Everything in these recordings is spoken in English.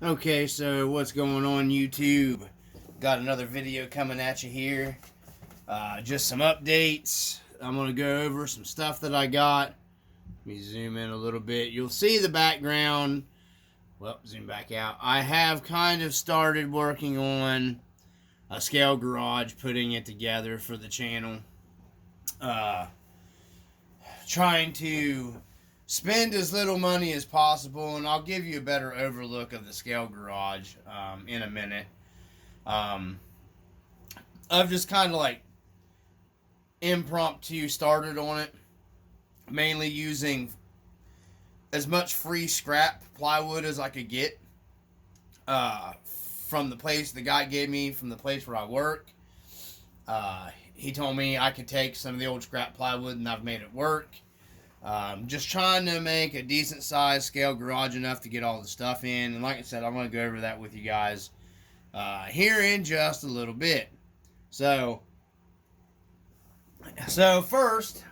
Okay, so what's going on YouTube? Got another video coming at you here. Just some updates. I'm going to go over some stuff that I got. Let me zoom in a little bit. You'll see the background. Well, zoom back out. I have kind of started working on a scale garage, putting it together for the channel. Trying to spend as little money as possible, and I'll give you a better overlook of the scale garage in a minute. I've just kind of like impromptu started on it, mainly using as much free scrap plywood as I could get from the place the guy gave me from the place where I work. He told me I could take some of the old scrap plywood, and I've made it work. Just trying to make a decent size scale garage enough to get all the stuff in. And like I said, I'm going to go over that with you guys here in just a little bit. So first,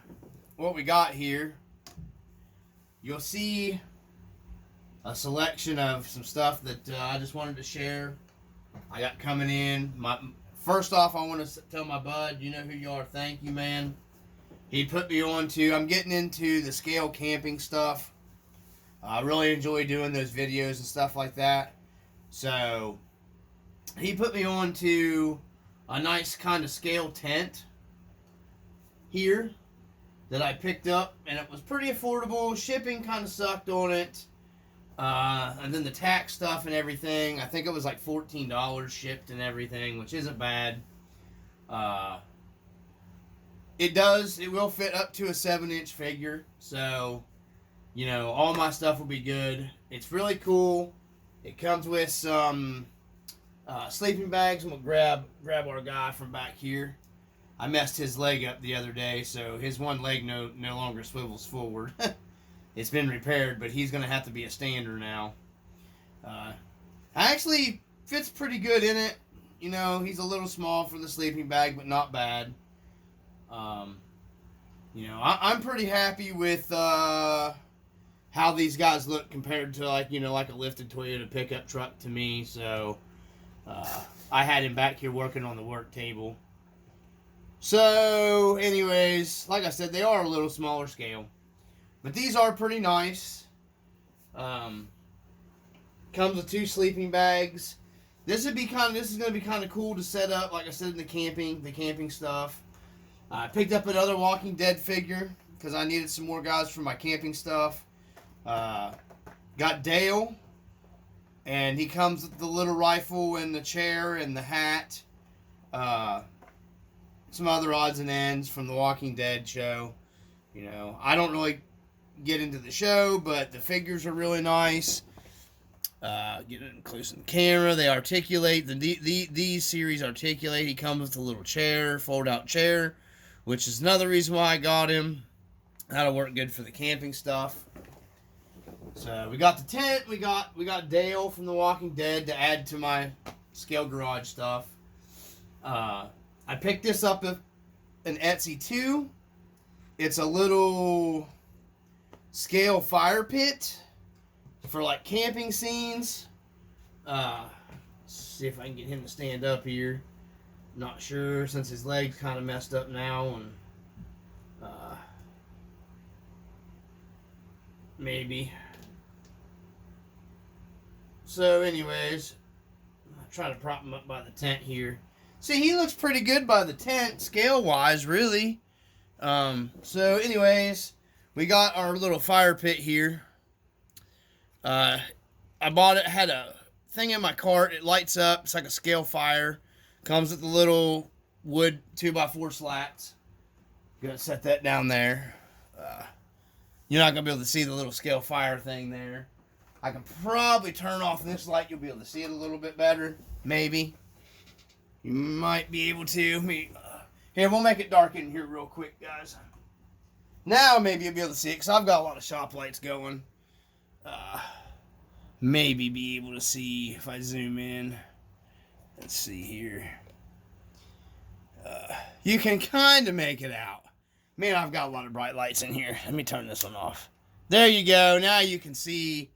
what we got here, you'll see a selection of some stuff that I just wanted to share. I got coming in. First off, I want to tell my bud, you know who you are. Thank you, man. He put me on to, I'm getting into the scale camping stuff. I really enjoy doing those videos and stuff like that. So, he put me on to a nice kind of scale tent here that I picked up, and it was pretty affordable. Shipping kind of sucked on it. And then the tax stuff and everything, I think it was like $14 shipped and everything, which isn't bad. It will fit up to a 7-inch figure, so, you know, all my stuff will be good. It's really cool. It comes with some sleeping bags. I'm going to grab our guy from back here. I messed his leg up the other day, so his one leg no longer swivels forward. It's been repaired, but he's going to have to be a stander now. Actually fits pretty good in it. You know, he's a little small for the sleeping bag, but not bad. You know, I'm pretty happy with how these guys look compared to like a lifted Toyota pickup truck to me. So I had him back here working on the work table. So anyways, like I said, they are a little smaller scale, but these are pretty nice. Comes with 2 sleeping bags. This is going to be kind of cool to set up, like I said, in the camping stuff. I picked up another Walking Dead figure because I needed some more guys for my camping stuff. Got Dale, and he comes with the little rifle and the chair and the hat. Some other odds and ends from the Walking Dead show. You know, I don't really get into the show, but the figures are really nice. Getting close in the camera, they articulate. These series articulate. He comes with a little chair, fold-out chair, which is another reason why I got him. That'll work good for the camping stuff. So we got the tent. We got Dale from The Walking Dead to add to my scale garage stuff. I picked this up at an Etsy too. It's a little scale fire pit for like camping scenes. Let's see if I can get him to stand up here. Not sure since his leg's kind of messed up now, and maybe. So anyways, I'll try to prop him up by the tent here. See, he looks pretty good by the tent, scale-wise, really. So anyways, we got our little fire pit here. I bought it, had a thing in my cart. It lights up. It's like a scale fire. Comes with the little wood 2x4 slats. Gonna set that down there. You're not gonna be able to see the little scale fire thing there. I can probably turn off this light. You'll be able to see it a little bit better. Maybe. You might be able to. Here, we'll make it dark in here real quick, guys. Now maybe you'll be able to see it, because I've got a lot of shop lights going. Maybe be able to see if I zoom in. Let's see here. You can kind of make it out. Man, I've got a lot of bright lights in here. Let me turn this one off. There you go. Now you can see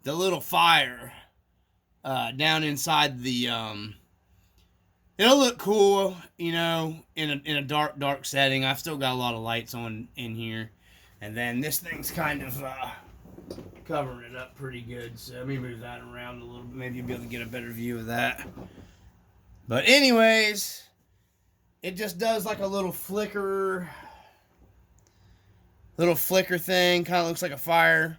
the little fire down inside the. It'll look cool, you know, in a dark setting. I've still got a lot of lights on in here, and then this thing's kind of covering it up pretty good. So let me move that around a little bit. Maybe you'll be able to get a better view of that. But anyways, it just does like a little flicker thing. Kind of looks like a fire.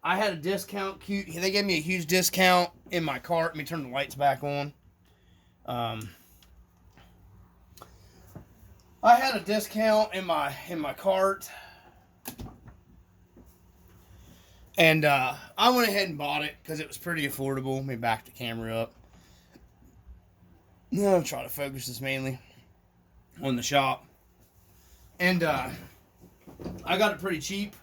I had a discount. They gave me a huge discount in my cart. Let me turn the lights back on. I had a discount in my cart, and I went ahead and bought it because it was pretty affordable. Let me back the camera up. No, try to focus this mainly on the shop, and I got it pretty cheap.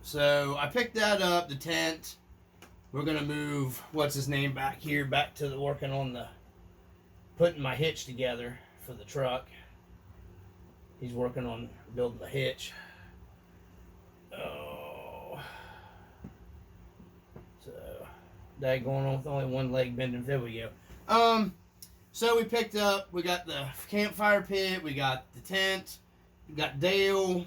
So I picked that up. The tent. We're gonna move what's his name back here, back to the working on the putting my hitch together for the truck. He's working on building the hitch. Oh, so that going on with only one leg bending. There we go. So we picked up. We got the campfire pit. We got the tent. We got Dale.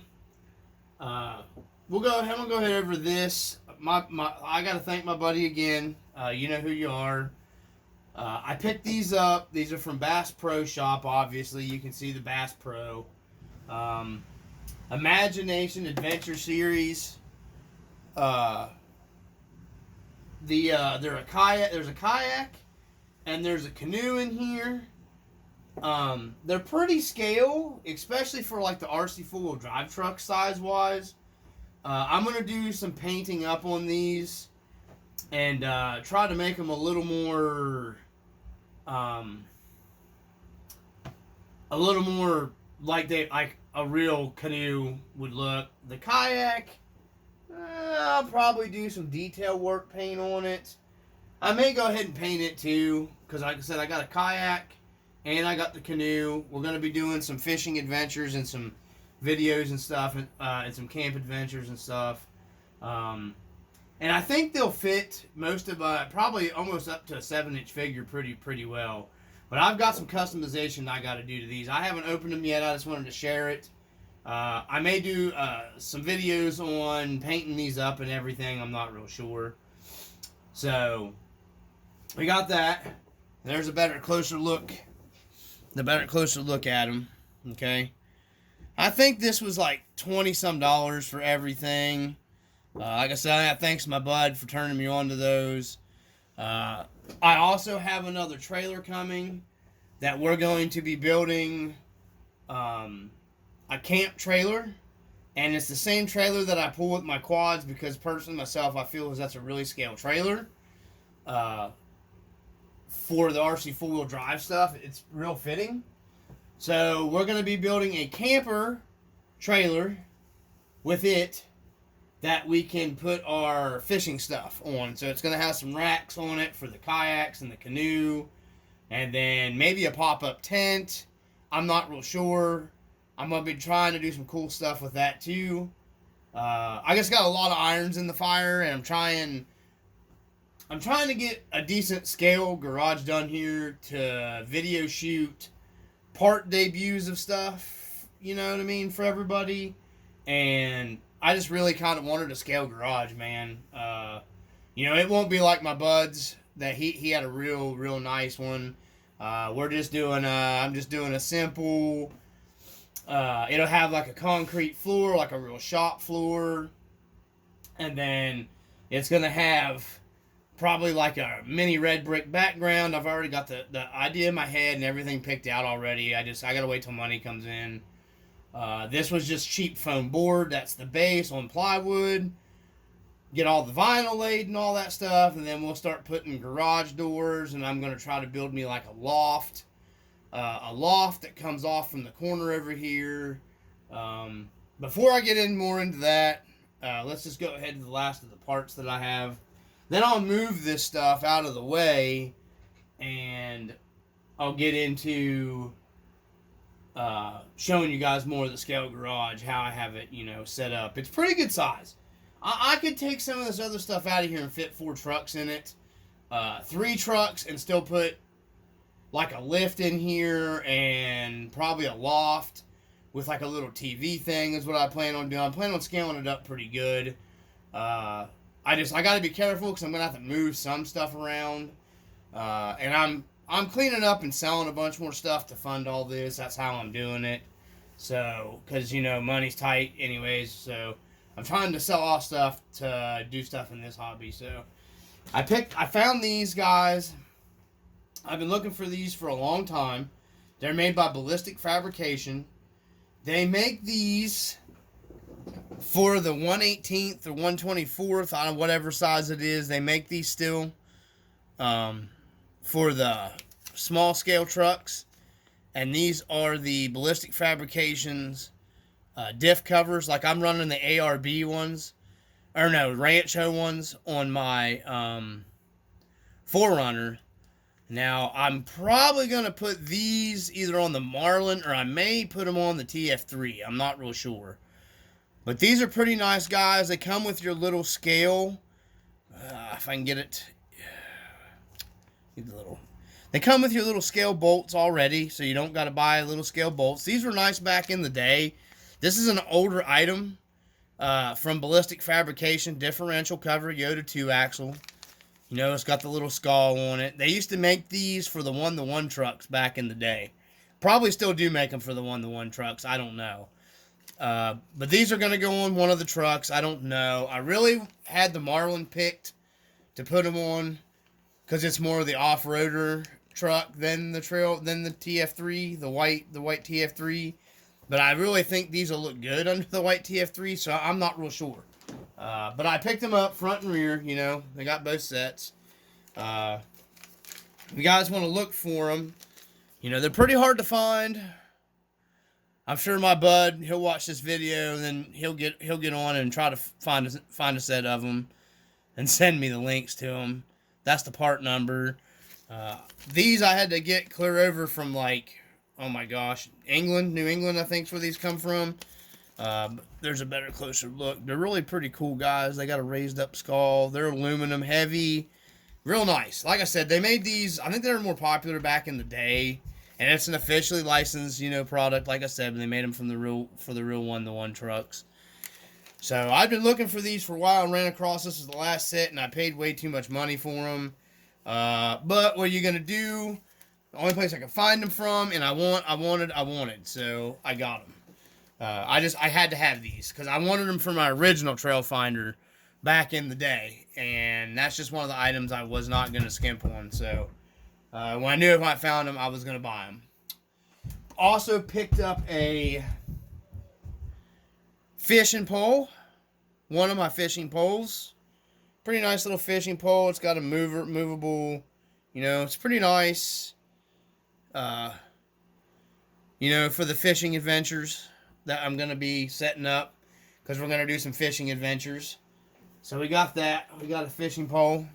I'm gonna go ahead over this. I gotta thank my buddy again. You know who you are. I picked these up. These are from Bass Pro Shop. Obviously, you can see the Bass Pro. Imagination Adventure Series. They're a kayak. There's a kayak, and there's a canoe in here. They're pretty scale, especially for like the RC four-wheel drive truck size wise. I'm going to do some painting up on these and try to make them a little more like a real canoe would look. The kayak, I'll probably do some detail work paint on it. I may go ahead and paint it too, because like I said, I got a kayak and I got the canoe. We're going to be doing some fishing adventures and some videos and stuff, and some camp adventures and stuff. And I think they'll fit most of probably almost up to a 7-inch figure pretty well. But I've got some customization I got to do to these. I haven't opened them yet. I just wanted to share it. I may do some videos on painting these up and everything. I'm not real sure. So we got that. There's a closer look at them. Okay. I think this was like $20-some for everything. Like I said, thanks to my bud for turning me on to those. I also have another trailer coming that we're going to be building a camp trailer. And it's the same trailer that I pull with my quads because personally myself, I feel that's a really scale trailer. For the RC four-wheel drive stuff, it's real fitting. So we're going to be building a camper trailer with it that we can put our fishing stuff on. So it's going to have some racks on it for the kayaks and the canoe. And then maybe a pop-up tent. I'm not real sure. I'm going to be trying to do some cool stuff with that too. I just got a lot of irons in the fire, and I'm trying to get a decent scale garage done here to video shoot part debuts of stuff, you know what I mean, for everybody. And I just really kind of wanted a scale garage, man. It won't be like my bud's that he had a real nice one. I'm just doing a simple, it'll have like a concrete floor, like a real shop floor. And then it's going to have probably like a mini red brick background. I've already got the idea in my head and everything picked out already. I gotta wait till money comes in. This was just cheap foam board. That's the base on plywood. Get all the vinyl laid and all that stuff, and then we'll start putting garage doors, and I'm gonna try to build me like a loft that comes off from the corner over here. Before I get more into that, let's just go ahead to the last of the parts that I have. Then I'll move this stuff out of the way, and I'll get into showing you guys more of the scale garage, how I have it, set up. It's pretty good size. I could take some of this other stuff out of here and fit 4 trucks in it. 3 trucks and still put like a lift in here and probably a loft with like a little TV thing is what I plan on doing. I plan on scaling it up pretty good. I got to be careful because I'm gonna have to move some stuff around, and I'm cleaning up and selling a bunch more stuff to fund all this. That's how I'm doing it. So, because money's tight, anyways. So, I'm trying to sell off stuff to do stuff in this hobby. So, I found these guys. I've been looking for these for a long time. They're made by Ballistic Fabrication. They make these for the 1/18th or 1/24th, on whatever size it is. They make these still for the small scale trucks. And these are the Ballistic Fabrications diff covers. Like I'm running the ARB ones, or no, Rancho ones on my 4Runner. Now, I'm probably going to put these either on the Marlin or I may put them on the TF3. I'm not real sure. But these are pretty nice, guys. They come with your little scale. If I can get it. They come with your little scale bolts already, so you don't got to buy little scale bolts. These were nice back in the day. This is an older item from Ballistic Fabrication. Differential cover, Yoda 2-axle. It's got the little skull on it. They used to make these for the 1-to-1 trucks back in the day. Probably still do make them for the 1-to-1 trucks. I don't know. But these are going to go on one of the trucks. I don't know. I really had the Marlin picked to put them on because it's more of the off-roader truck than the TF3, the white TF3. But I really think these will look good under the white TF3, so I'm not real sure. But I picked them up front and rear, they got both sets. If you guys want to look for them, they're pretty hard to find. I'm sure my bud, he'll watch this video and then he'll get on and try to find a set of them and send me the links to them. That's the part number. These I had to get clear over from oh my gosh, New England, I think is where these come from. There's a better, closer look. They're really pretty cool, guys. They got a raised up skull. They're aluminum heavy. Real nice. Like I said, they made these, I think they were more popular back in the day. And it's an officially licensed, product. Like I said, they made them for the real 1-to-1 trucks. So I've been looking for these for a while and ran across this as the last set, and I paid way too much money for them. But what are you gonna do? The only place I could find them from, and I wanted, so I got them. I had to have these because I wanted them for my original trail finder back in the day, and that's just one of the items I was not gonna skimp on. So when I knew if I found them, I was gonna buy them. Also picked up a fishing pole, one of my fishing poles. Pretty nice little fishing pole. It's got a movable, it's pretty nice. For the fishing adventures that I'm going to be setting up, because we're going to do some fishing adventures. So we got that. We got a fishing pole.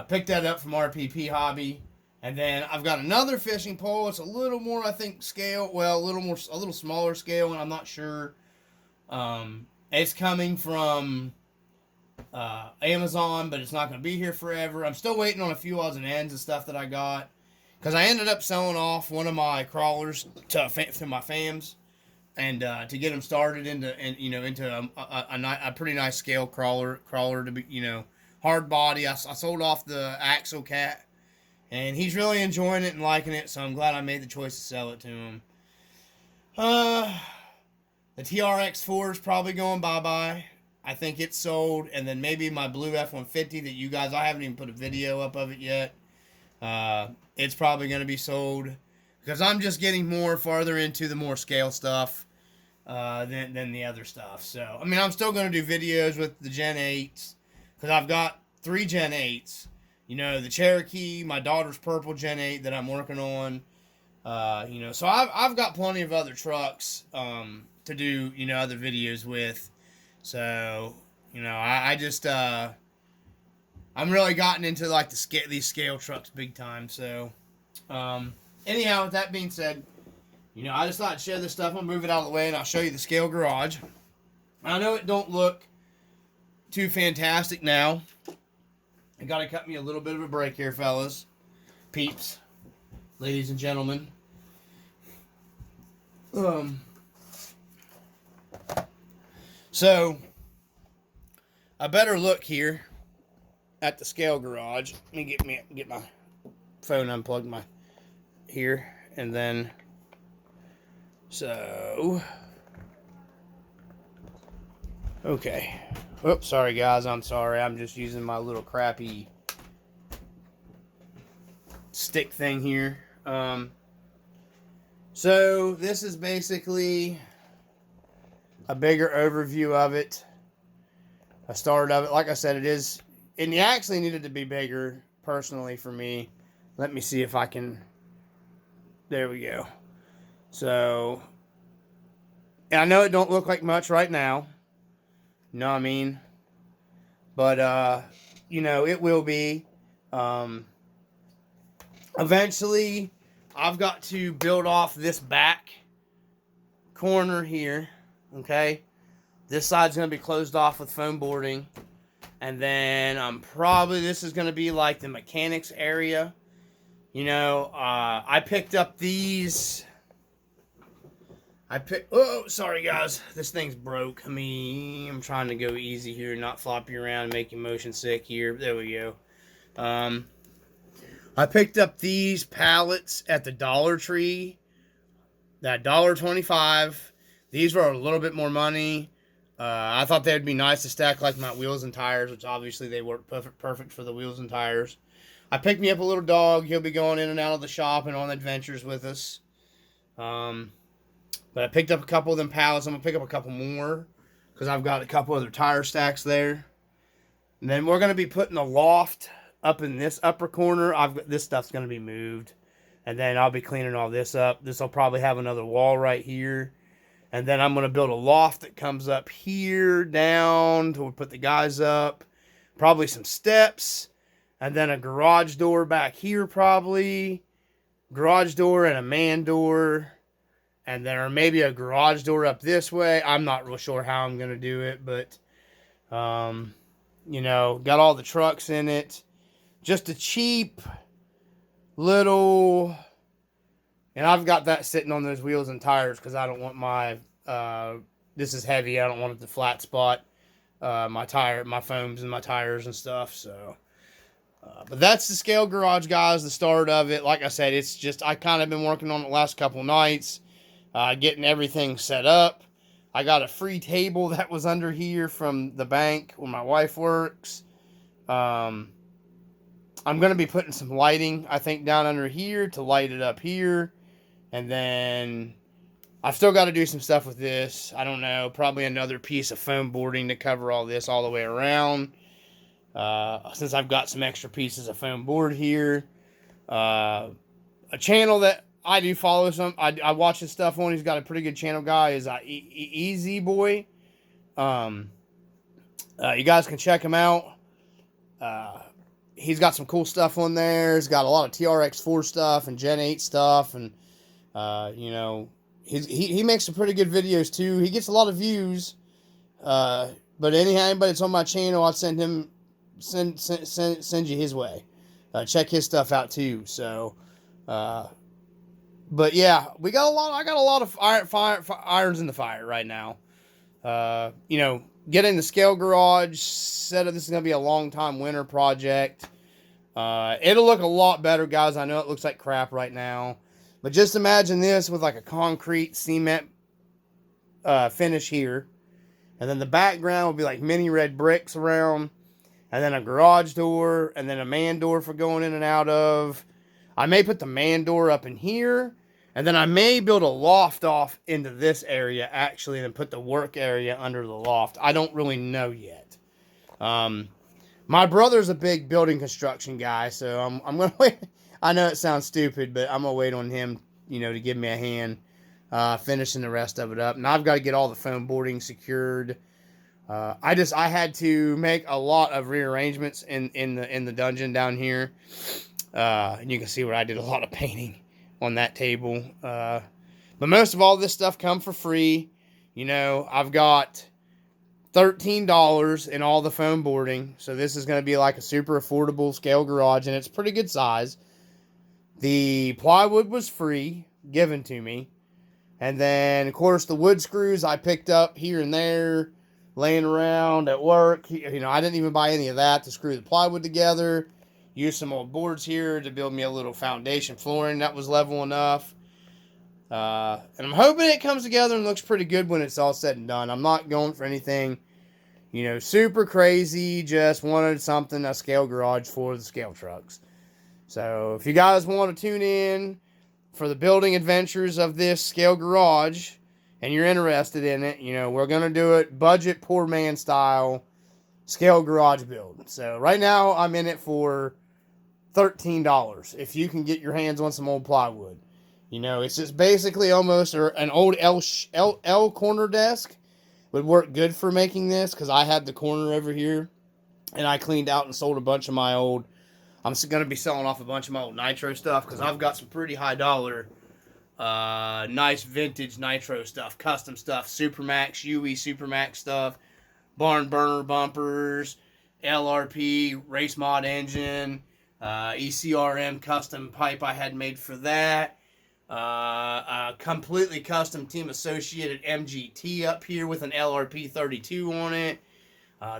Picked that up from RPP Hobby. And then I've got another fishing pole. It's a little more, I think, scale. Well, a little smaller scale, and I'm not sure. It's coming from Amazon, but it's not going to be here forever. I'm still waiting on a few odds and ends and stuff that I got. Because I ended up selling off one of my crawlers to my fams, and to get them started into a pretty nice scale crawler to be hard body. I sold off the Axle Cat, and he's really enjoying it and liking it. So I'm glad I made the choice to sell it to him. The TRX4 is probably going bye. I think it's sold, and then maybe my blue F-150 that you guys, I haven't even put a video up of it yet. It's probably going to be sold because I'm just getting farther into the more scale stuff than the other stuff. So, I'm still going to do videos with the Gen 8s because I've got 3 Gen 8s. The Cherokee, my daughter's purple Gen 8 that I'm working on. So I've got plenty of other trucks to do, other videos with. So, I just... I'm really gotten into these scale trucks big time. So, anyhow, with that being said, I just thought I'd share this stuff. I'll move it out of the way and I'll show you the scale garage. I know it don't look too fantastic now. I gotta cut me a little bit of a break here, fellas. Peeps. Ladies and gentlemen. So, a better look here at the scale garage. Let me get my phone unplugged here, and then okay. Oops, sorry guys, I'm sorry. I'm just using my little crappy stick thing here. So this is basically a bigger overview of it. A start of it. Like I said, it is, and it actually needed to be bigger personally for me. Let me see if I can. There we go. So, and I know it don't look like much right now. You know what I mean? But you know, it will be. Eventually, I've got to build off this back corner here. Okay, this side's going to be closed off with foam boarding, and then this is going to be like the mechanics area. You know, I picked up these. Oh, sorry guys, this thing's broke. I'm trying to go easy here, not floppy around, make you motion sick here. There we go. I picked up these pallets at the Dollar Tree. That $1.25. These were a little bit more money. I thought they'd be nice to stack like my wheels and tires, which obviously they work perfect for the wheels and tires. I picked me up a little dog. He'll be going in and out of the shop and on adventures with us. But I picked up a couple of them pallets. I'm going to pick up a couple more because I've got a couple other tire stacks there. And then we're going to be putting a loft up in this upper corner. This stuff's going to be moved. And then I'll be cleaning all this up. This will probably have another wall right here. And then I'm going to build a loft that comes up here down to put the guys up. Probably some steps. And then a garage door back here probably. Garage door and a man door. And then or maybe a garage door up this way. I'm not real sure how I'm going to do it. But, you know, got all the trucks in it. Just a cheap little, and I've got that sitting on those wheels and tires because I don't want my, this is heavy. I don't want it to flat spot my foams and my tires and stuff. So, but that's the scale garage, guys, the start of it. Like I said, it's just, I kind of been working on it the last couple nights, getting everything set up. I got a free table that was under here from the bank where my wife works. I'm going to be putting some lighting, I think, down under here to light it up here. And then I've still got to do some stuff with this. I don't know, probably another piece of foam boarding to cover all this all the way around. Since I've got some extra pieces of foam board here. A channel that I do follow I watch his stuff on. He's got a pretty good channel guy. Is Easy Boy. You guys can check him out. He's got some cool stuff on there. He's got a lot of TRX4 stuff and Gen 8 stuff, and you know, he makes some pretty good videos too. He gets a lot of views. But anybody that's on my channel, I'll send you his way. Check his stuff out too. So, but yeah, I got a lot of irons in the fire right now. You know, getting the scale garage set up. This is going to be a long time winter project. It'll look a lot better, guys. I know it looks like crap right now, but just imagine this with like a concrete cement finish here, and then the background will be like mini red bricks around, and then a garage door, and then a man door for going in and out of. I may put the man door up in here, and then I may build a loft off into this area, actually, and then put the work area under the loft. I don't really know yet. My brother's a big building construction guy, so I'm going to wait. I know it sounds stupid, but I'm going to wait on him, you know, to give me a hand finishing the rest of it up. And I've got to get all the foam boarding secured. I had to make a lot of rearrangements in the dungeon down here. And you can see where I did a lot of painting on that table. But most of all this stuff come for free. You know, I've got $13 in all the foam boarding. So this is going to be like a super affordable scale garage, and it's pretty good size. The plywood was free, given to me. And then, of course, the wood screws I picked up here and there, laying around at work. You know, I didn't even buy any of that to screw the plywood together. Used some old boards here to build me a little foundation flooring that was level enough. And I'm hoping it comes together and looks pretty good when it's all said and done. I'm not going for anything, you know, super crazy. Just wanted something, a scale garage for the scale trucks. So if you guys want to tune in for the building adventures of this scale garage and you're interested in it, you know, we're going to do it budget poor man style scale garage build. So right now I'm in it for $13 if you can get your hands on some old plywood. You know, it's just basically almost an old L corner desk would work good for making this, because I had the corner over here and I cleaned out and sold a bunch of my old. I'm going to be selling off a bunch of my old Nitro stuff, because I've got some pretty high dollar, nice vintage Nitro stuff, custom stuff, Supermax, UE Supermax stuff, barn burner bumpers, LRP, race mod engine, ECRM custom pipe I had made for that, a completely custom Team Associated MGT up here with an LRP 32 on it.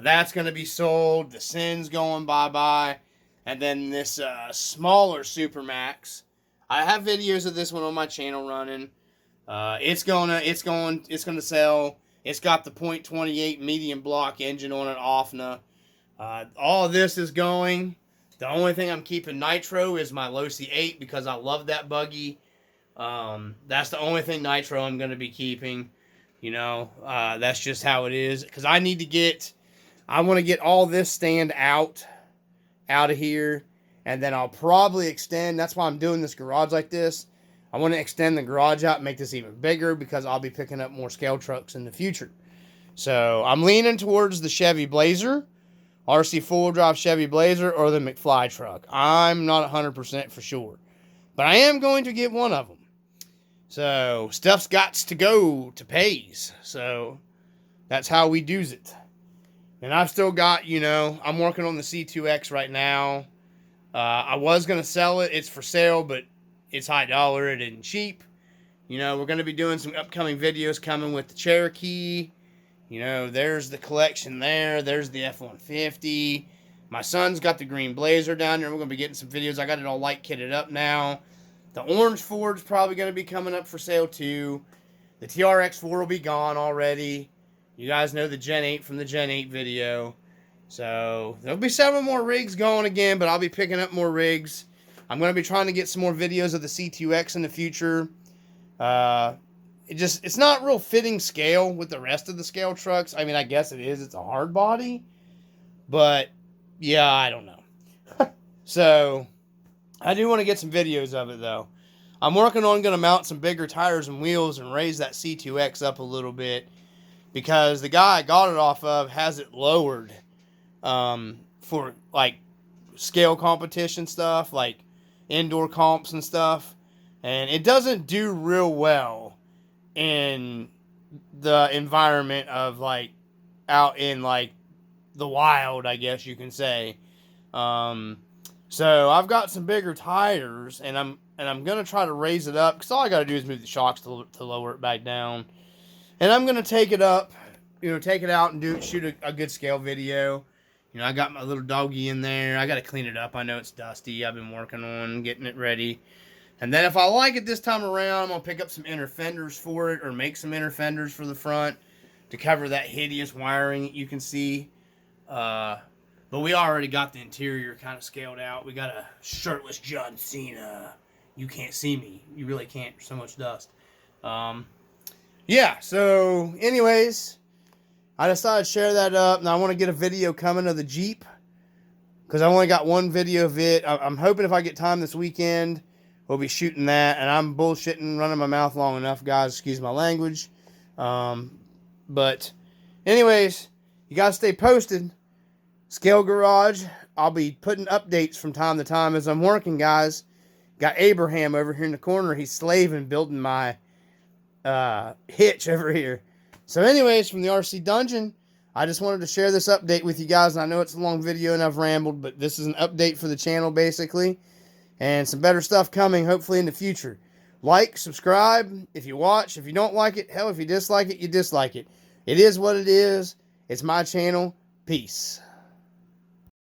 That's going to be sold. The Sin's going bye-bye. And then this smaller Supermax. I have videos of this one on my channel running. It's gonna sell. It's got the .28 medium block engine on it, OFNA. All of this is going. The only thing I'm keeping Nitro is my Losi 8, because I love that buggy. That's the only thing Nitro I'm going to be keeping. You know, that's just how it is. Because I want to get all this stand out of here, and then I'll probably extend. That's why I'm doing this garage like this. I want to extend the garage out and make this even bigger, because I'll be picking up more scale trucks in the future. So I'm leaning towards the Chevy Blazer, RC full drive Chevy Blazer, or the McFly truck. I'm not 100% for sure, but I am going to get one of them. So stuff's got to go to pays. So that's how we do's it. And I've still got, you know, I'm working on the C2X right now. I was going to sell it. It's for sale, but it's high dollar. It isn't cheap. You know, we're going to be doing some upcoming videos coming with the Cherokee. You know, there's the collection there. There's the F-150. My son's got the green Blazer down there. We're going to be getting some videos. I got it all light kitted up now. The orange Ford's probably going to be coming up for sale too. The TRX-4 will be gone already. You guys know the Gen 8 from the Gen 8 video. So there'll be several more rigs going again, but I'll be picking up more rigs. I'm going to be trying to get some more videos of the C2X in the future. It's not real fitting scale with the rest of the scale trucks. I mean, I guess it is. It's a hard body. But, yeah, I don't know. So, I do want to get some videos of it, though. I'm working on going to mount some bigger tires and wheels and raise that C2X up a little bit, because the guy I got it off of has it lowered for, like, scale competition stuff, like indoor comps and stuff. And it doesn't do real well in the environment of, like, out in, like, the wild, I guess you can say. So I've got some bigger tires, and I'm going to try to raise it up, because all I got to do is move the shocks to lower it back down. And I'm going to take it up, you know, take it out and shoot a good scale video. You know, I got my little doggy in there. I got to clean it up. I know it's dusty. I've been working on getting it ready. And then if I like it this time around, I'm going to pick up some inner fenders for it, or make some inner fenders for the front to cover that hideous wiring that you can see. But we already got the interior kind of scaled out. We got a shirtless John Cena. You can't see me. You really can't. There's so much dust. Yeah, so anyways, I decided to share that up. Now I want to get a video coming of the Jeep, because I only got one video of it. I'm hoping if I get time this weekend, we'll be shooting that. And I'm bullshitting, running my mouth long enough, guys. Excuse my language. But anyways, you guys stay posted. Scale Garage, I'll be putting updates from time to time as I'm working, guys. Got Abraham over here in the corner. He's slaving, building my hitch over here. So anyways, from the RC Dungeon, I just wanted to share this update with you guys. And I know it's a long video and I've rambled, but this is an update for the channel basically. And some better stuff coming hopefully in the future. Like, subscribe if you watch. If you don't like it, hell, if you dislike it, you dislike it. It is what it is. It's my channel. Peace.